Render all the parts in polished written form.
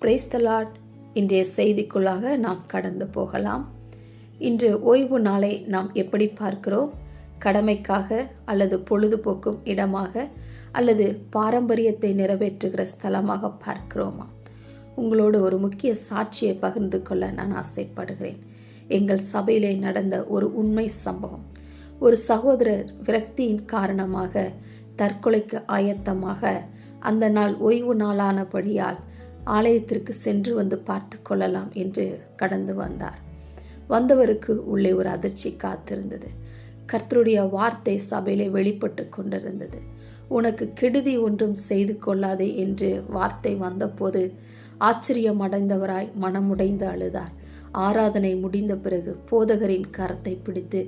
Praise the Lord. இன்றைய செய்திக்குள்ளாக நாம் கடந்து போகலாம். இன்று ஓய்வு நாளை நாம் எப்படி பார்க்கிறோம்? கடமைக்காக அல்லது பொழுதுபோக்கும் இடமாக அல்லது பாரம்பரியத்தை நிறைவேற்றுகிற ஸ்தலமாக பார்க்கிறோமா? உங்களோடு ஒரு முக்கிய சாட்சியை பகிர்ந்து கொள்ள நான் ஆசைப்படுகிறேன். எங்கள் சபையிலே நடந்த ஒரு உண்மை சம்பவம். ஒரு சகோதரர் விரக்தியின் காரணமாக தற்கொலைக்கு ஆயத்தமாக அந்த நாள் ஓய்வு நாளானபடியால் ஆலயத்திற்கு சென்று வந்து பார்த்து கொள்ளலாம் என்று கடந்து வந்தார். வந்தவருக்கு உள்ளே ஒரு அதிர்ச்சி காத்திருந்தது. கர்த்தருடைய வார்த்தை சபையிலே வெளிப்பட்டு கொண்டிருந்தது. உனக்கு கெடுதி ஒன்றும் செய்து கொள்ளாதே என்று வார்த்தை வந்தபோது ஆச்சரியம் அடைந்தவராய் மனமுடைந்து அழுதார். ஆராதனை முடிந்த பிறகு போதகரின் கரத்தை பிடித்து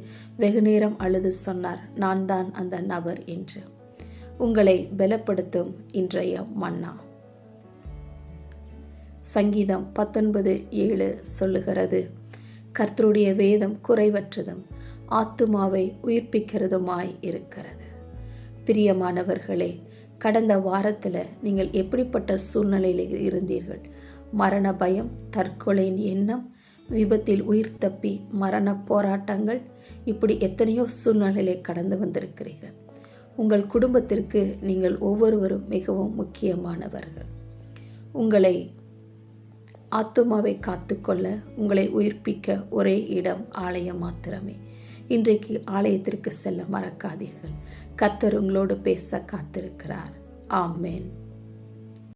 வெகுநேரம் அழுது சொன்னார், நான் தான் அந்த நபர் என்று. உங்களை பலப்படுத்தும் இன்றைய மன்னா. சங்கீதம் 19:7 சொல்லுகிறது, கர்த்தருடைய வேதம் குறைவற்றதும் ஆத்துமாவை உயிர்ப்பிக்கிறதுமாய் இருக்கிறது. பிரியமானவர்களே, கடந்த வாரத்தில் நீங்கள் எப்படிப்பட்ட சூழ்நிலையில் இருந்தீர்கள்? மரண பயம், தற்கொலையின் எண்ணம், விபத்தில் உயிர் தப்பி மரண போராட்டங்கள், இப்படி எத்தனையோ சூழ்நிலையிலே கடந்து வந்திருக்கிறீர்கள். உங்கள் குடும்பத்திற்கு நீங்கள் ஒவ்வொருவரும் மிகவும் முக்கியமானவர்கள். உங்களை ஆத்துமாவை காத்துக்கொள்ள, உங்களை உயிர்ப்பிக்க ஒரே இடம் ஆலயம் மாத்திரமே. இன்றைக்கு ஆலயத்திற்கு செல்ல மறக்காதீர்கள். கர்த்தர் உங்களோடு பேச காத்திருக்கிறார். ஆமென்.